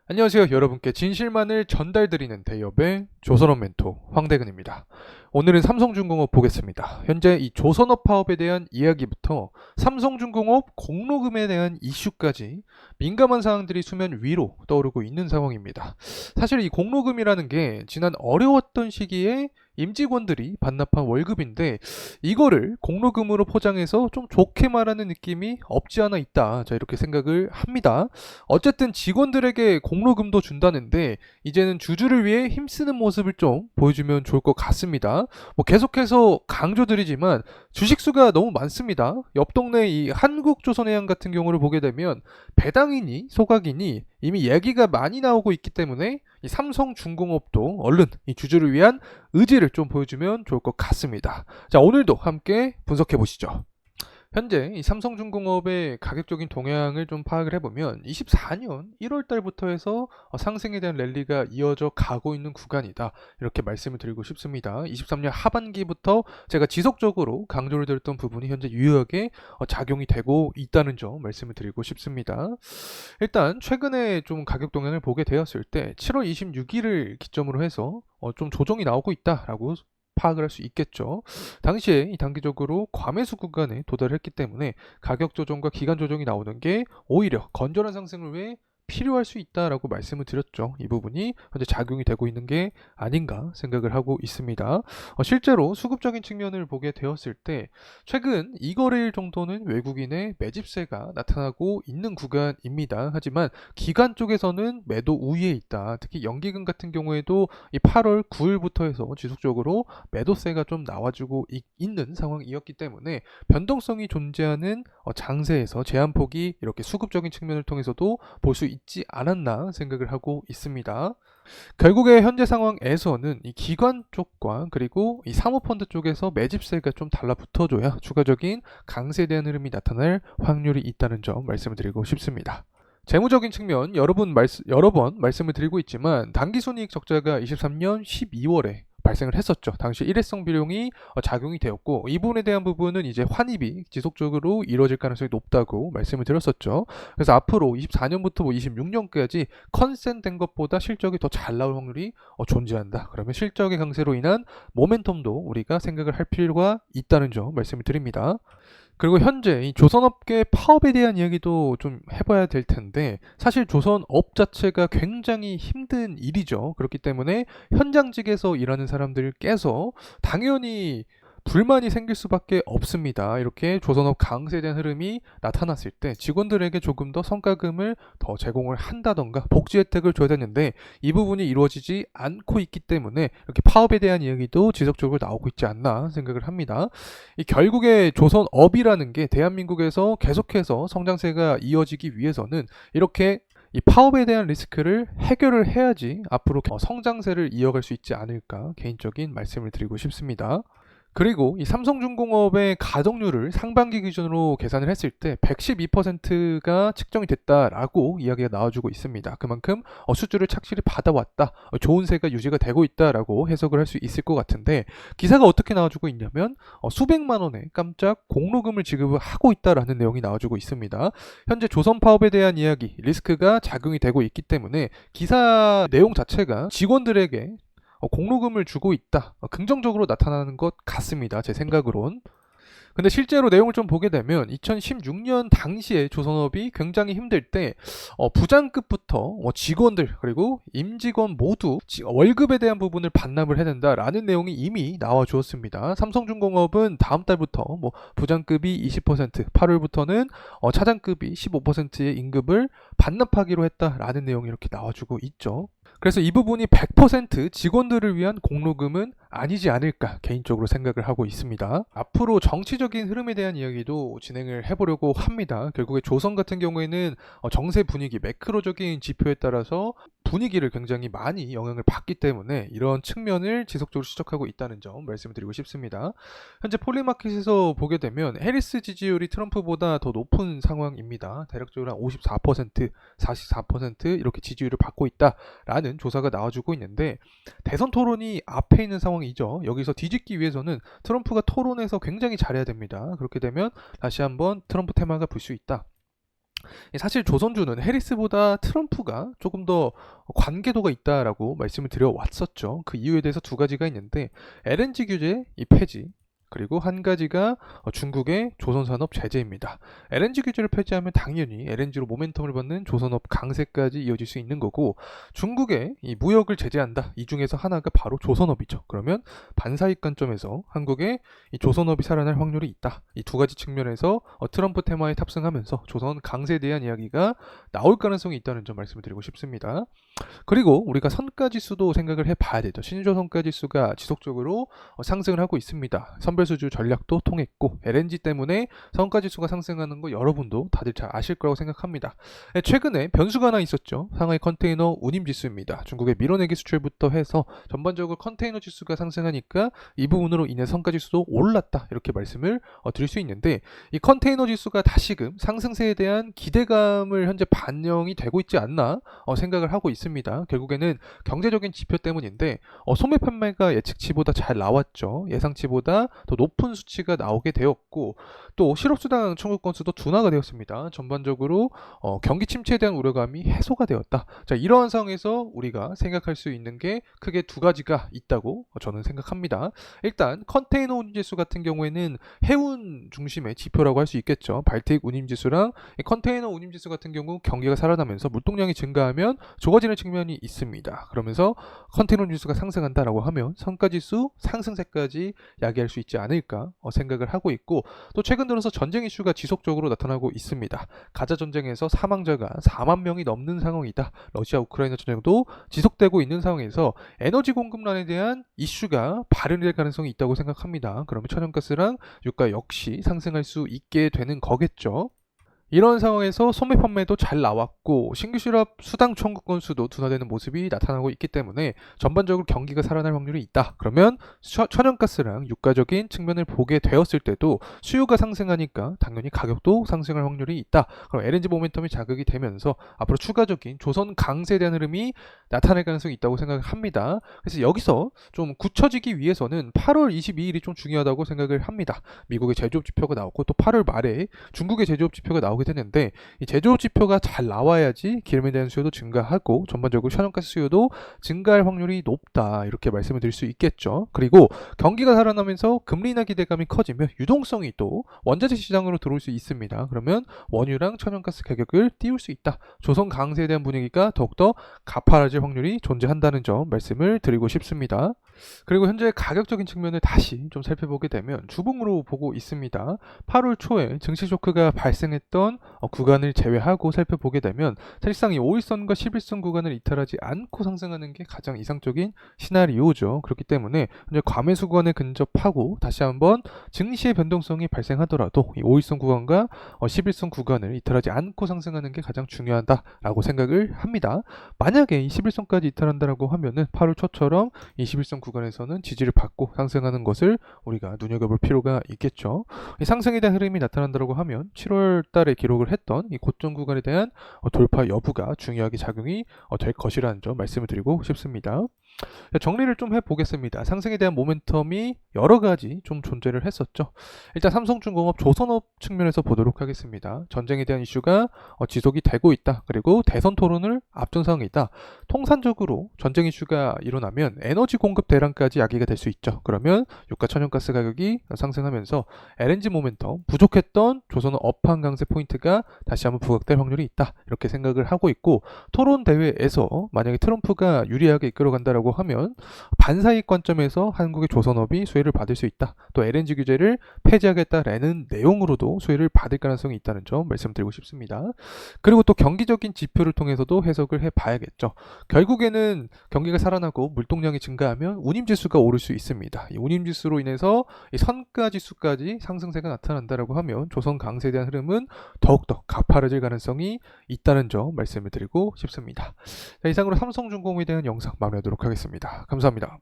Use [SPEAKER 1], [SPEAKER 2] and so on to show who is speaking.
[SPEAKER 1] 안녕하세요. 여러분께 진실만을 전달드리는 대기업의 조선업 멘토 황대근입니다. 오늘은 삼성중공업 보겠습니다. 현재 이 조선업 파업에 대한 이야기부터 삼성중공업 공로금에 대한 이슈까지 민감한 사항들이 수면 위로 떠오르고 있는 상황입니다. 사실 이 공로금이라는 게 지난 어려웠던 시기에 임직원들이 반납한 월급인데 이거를 공로금으로 포장해서 좀 좋게 말하는 느낌이 없지 않아 있다. 자, 이렇게 생각을 합니다. 어쨌든 직원들에게 공로금도 준다는데 이제는 주주를 위해 힘쓰는 모습을 좀 보여주면 좋을 것 같습니다. 계속해서 강조드리지만 주식수가 너무 많습니다. 옆 동네 이 한국조선해양 같은 경우를 보게 되면 배당이니 소각이니 이미 얘기가 많이 나오고 있기 때문에 이 삼성중공업도 얼른 이 주주를 위한 의지를 좀 보여주면 좋을 것 같습니다. 자, 오늘도 함께 분석해 보시죠. 현재 이 삼성중공업의 가격적인 동향을 좀 파악을 해보면 24년 1월 달부터 해서 상승에 대한 랠리가 이어져 가고 있는 구간이다. 이렇게 말씀을 드리고 싶습니다. 23년 하반기부터 제가 지속적으로 강조를 드렸던 부분이 현재 유효하게 작용이 되고 있다는 점 말씀을 드리고 싶습니다. 일단 최근에 좀 가격 동향을 보게 되었을 때 7월 26일을 기점으로 해서 좀 조정이 나오고 있다라고 파악을 할 수 있겠죠. 당시에 이 단기적으로 과매수 구간에 도달했기 때문에 가격 조정과 기간 조정이 나오는 게 오히려 건전한 상승을 위해 필요할 수 있다라고 말씀을 드렸죠. 이 부분이 현재 작용이 되고 있는 게 아닌가 생각을 하고 있습니다. 실제로 수급적인 측면을 보게 되었을 때 최근 2거래일 정도는 외국인의 매집세가 나타나고 있는 구간입니다. 하지만 기관 쪽에서는 매도 우위에 있다. 특히 연기금 같은 경우에도 이 8월 9일부터 해서 지속적으로 매도세가 좀 나와주고 있는 상황이었기 때문에 변동성이 존재하는 장세에서 제한폭이 이렇게 수급적인 측면을 통해서도 볼 수 있지 않았나 생각을 하고 있습니다. 결국에 현재 상황에서는 이 기관 쪽과 그리고 이 사모펀드 쪽에서 매집세가 좀 달라붙어줘야 추가적인 강세에 대한 흐름이 나타날 확률이 있다는 점 말씀을 드리고 싶습니다. 재무적인 측면 여러 번 말씀을 드리고 있지만 당기순이익 적자가 23년 12월에 발생을 했었죠. 당시 일회성 비용이 작용이 되었고 이 부분에 대한 부분은 이제 환입이 지속적으로 이루어질 가능성이 높다고 말씀을 드렸었죠. 그래서 앞으로 24년부터 26년까지 컨센된 것보다 실적이 더 잘 나올 확률이 존재한다. 그러면 실적의 강세로 인한 모멘텀도 우리가 생각을 할 필요가 있다는 점 말씀을 드립니다. 그리고 현재 이 조선업계 파업에 대한 이야기도 좀 해봐야 될 텐데 사실 조선업 자체가 굉장히 힘든 일이죠. 그렇기 때문에 현장직에서 일하는 사람들께서 당연히 불만이 생길 수밖에 없습니다. 이렇게 조선업 강세에 대한 흐름이 나타났을 때 직원들에게 조금 더 성과금을 더 제공을 한다던가 복지 혜택을 줘야 되는데 이 부분이 이루어지지 않고 있기 때문에 이렇게 파업에 대한 이야기도 지속적으로 나오고 있지 않나 생각을 합니다. 이 결국에 조선업이라는 게 대한민국에서 계속해서 성장세가 이어지기 위해서는 이렇게 이 파업에 대한 리스크를 해결을 해야지 앞으로 성장세를 이어갈 수 있지 않을까 개인적인 말씀을 드리고 싶습니다. 그리고 이 삼성중공업의 가동률을 상반기 기준으로 계산을 했을 때 112%가 측정이 됐다라고 이야기가 나와주고 있습니다. 그만큼 수주를 착실히 받아왔다, 좋은 세가 유지가 되고 있다라고 해석을 할 수 있을 것 같은데 기사가 어떻게 나와주고 있냐면 수백만 원의 깜짝 공로금을 지급을 하고 있다라는 내용이 나와주고 있습니다. 현재 조선 파업에 대한 이야기, 리스크가 작용이 되고 있기 때문에 기사 내용 자체가 직원들에게 공로금을 주고 있다. 긍정적으로 나타나는 것 같습니다. 제 생각으론. 근데 실제로 내용을 좀 보게 되면 2016년 당시에 조선업이 굉장히 힘들 때 부장급부터 직원들 그리고 임직원 모두 월급에 대한 부분을 반납을 해야 된다라는 내용이 이미 나와 주었습니다. 삼성중공업은 다음 달부터 부장급이 20%, 8월부터는 차장급이 15%의 임금을 반납하기로 했다라는 내용이 이렇게 나와주고 있죠. 그래서 이 부분이 100% 직원들을 위한 공로금은 아니지 않을까 개인적으로 생각을 하고 있습니다. 앞으로 정치적인 흐름에 대한 이야기도 진행을 해보려고 합니다. 결국에 조선 같은 경우에는 정세 분위기, 매크로적인 지표에 따라서 분위기를 굉장히 많이 영향을 받기 때문에 이런 측면을 지속적으로 추적하고 있다는 점 말씀드리고 싶습니다. 현재 폴리마켓에서 보게 되면 해리스 지지율이 트럼프보다 더 높은 상황입니다. 대략적으로 한 54%, 44% 이렇게 지지율을 받고 있다라는 조사가 나와주고 있는데 대선 토론이 앞에 있는 상황이죠. 여기서 뒤집기 위해서는 트럼프가 토론에서 굉장히 잘해야 됩니다. 그렇게 되면 다시 한번 트럼프 테마가 불 수 있다. 사실 조선주는 해리스보다 트럼프가 조금 더 관계도가 있다라고 말씀을 드려왔었죠. 그 이유에 대해서 두 가지가 있는데 LNG 규제 이 폐지, 그리고 한 가지가 중국의 조선산업 제재입니다. LNG 규제를 폐지하면 당연히 LNG로 모멘텀을 받는 조선업 강세까지 이어질 수 있는 거고, 중국의 이 무역을 제재한다. 이 중에서 하나가 바로 조선업이죠. 그러면 반사익 관점에서 한국의 이 조선업이 살아날 확률이 있다. 이 두 가지 측면에서 트럼프 테마에 탑승하면서 조선 강세에 대한 이야기가 나올 가능성이 있다는 점 말씀을 드리고 싶습니다. 그리고 우리가 선가지수도 생각을 해봐야 되죠. 신조 선가지수가 지속적으로 상승을 하고 있습니다. 선별수주 전략도 통했고 LNG 때문에 선가지수가 상승하는 거 여러분도 다들 잘 아실 거라고 생각합니다. 최근에 변수가 하나 있었죠. 상하이 컨테이너 운임지수입니다. 중국의 밀어내기 수출부터 해서 전반적으로 컨테이너 지수가 상승하니까 이 부분으로 인해 선가지수도 올랐다, 이렇게 말씀을 드릴 수 있는데, 이 컨테이너 지수가 다시금 상승세에 대한 기대감을 현재 반영이 되고 있지 않나 생각을 하고 있습니다. 결국에는 경제적인 지표 때문인데 소매 판매가 예측치보다 잘 나왔죠. 예상치보다 더 높은 수치가 나오게 되었고, 또 실업수당 청구 건수도 둔화가 되었습니다. 전반적으로 경기 침체에 대한 우려감이 해소가 되었다. 자, 이러한 상황에서 우리가 생각할 수 있는 게 크게 두 가지가 있다고 저는 생각합니다. 일단 컨테이너 운임지수 같은 경우에는 해운 중심의 지표라고 할 수 있겠죠. 발틱 운임지수랑 컨테이너 운임지수 같은 경우 경기가 살아나면서 물동량이 증가하면 좋아지는 측면이 있습니다. 그러면서 컨테이너 운임지수가 상승한다라고 하면 선가지수 상승세까지 야기할 수 있지 않을까 생각을 하고 있고, 또 최근 들어서 전쟁 이슈가 지속적으로 나타나고 있습니다. 가자 전쟁에서 사망자가 4만 명이 넘는 상황이다. 러시아 우크라이나 전쟁도 지속되고 있는 상황에서 에너지 공급난에 대한 이슈가 발현될 가능성이 있다고 생각합니다. 그러면 천연가스랑 유가 역시 상승할 수 있게 되는 거겠죠. 이런 상황에서 소매 판매도 잘 나왔고 신규 실업 수당 청구 건수도 둔화되는 모습이 나타나고 있기 때문에 전반적으로 경기가 살아날 확률이 있다. 그러면 천연가스랑 유가적인 측면을 보게 되었을 때도 수요가 상승하니까 당연히 가격도 상승할 확률이 있다. 그럼 LNG 모멘텀이 자극이 되면서 앞으로 추가적인 조선 강세에 대한 흐름이 나타날 가능성이 있다고 생각을 합니다. 그래서 여기서 좀 굳혀지기 위해서는 8월 22일이 좀 중요하다고 생각을 합니다. 미국의 제조업 지표가 나오고 또 8월 말에 중국의 제조업 지표가 나오게 되는데, 이 제조업 지표가 잘 나와야지 기름에 대한 수요도 증가하고 전반적으로 천연가스 수요도 증가할 확률이 높다, 이렇게 말씀을 드릴 수 있겠죠. 그리고 경기가 살아나면서 금리 인하 기대감이 커지면 유동성이 또 원자재 시장으로 들어올 수 있습니다. 그러면 원유랑 천연가스 가격을 띄울 수 있다. 조선 강세에 대한 분위기가 더욱더 가파라질 확률이 존재한다는 점 말씀을 드리고 싶습니다. 그리고 현재 가격적인 측면을 다시 좀 살펴보게 되면 주봉으로 보고 있습니다. 8월 초에 증시 쇼크가 발생했던 구간을 제외하고 살펴보게 되면 사실상 이 5일선과 11선 구간을 이탈하지 않고 상승하는 게 가장 이상적인 시나리오죠. 그렇기 때문에 현재 과매수 구간에 근접하고 다시 한번 증시의 변동성이 발생하더라도 이 5일선 구간과 11선 구간을 이탈하지 않고 상승하는 게 가장 중요하다라고 생각을 합니다. 만약에 이 11선까지 이탈한다라고 하면은 8월 초처럼 이 11선 구간에서는 지지를 받고 상승하는 것을 우리가 눈여겨볼 필요가 있겠죠. 이 상승에 대한 흐름이 나타난다고 하면 7월 달에 기록을 했던 이 고점 구간에 대한 돌파 여부가 중요하게 작용이 될 것이라는 점 말씀을 드리고 싶습니다. 정리를 좀 해보겠습니다. 상승에 대한 모멘텀이 여러 가지 좀 존재를 했었죠. 일단 삼성중공업, 조선업 측면에서 보도록 하겠습니다. 전쟁에 대한 이슈가 지속이 되고 있다. 그리고 대선 토론을 앞둔 상황이다. 통산적으로 전쟁 이슈가 일어나면 에너지 공급 대란까지 야기가 될 수 있죠. 그러면 유가 천연가스 가격이 상승하면서 LNG 모멘텀, 부족했던 조선업 업황 강세 포인트가 다시 한번 부각될 확률이 있다. 이렇게 생각을 하고 있고, 토론 대회에서 만약에 트럼프가 유리하게 이끌어간다라고 하면 반사이익 관점에서 한국의 조선업이 수혜를 받을 수 있다. 또 LNG 규제를 폐지하겠다라는 내용으로도 수혜를 받을 가능성이 있다는 점 말씀드리고 싶습니다. 그리고 또 경기적인 지표를 통해서도 해석을 해봐야겠죠. 결국에는 경기가 살아나고 물동량이 증가하면 운임지수가 오를 수 있습니다. 이 운임지수로 인해서 이 선가지수까지 상승세가 나타난다라고 하면 조선 강세에 대한 흐름은 더욱더 가파라질 가능성이 있다는 점 말씀을 드리고 싶습니다. 자, 이상으로 삼성중공업에 대한 영상 마무리하도록 하겠습니다. 감사합니다.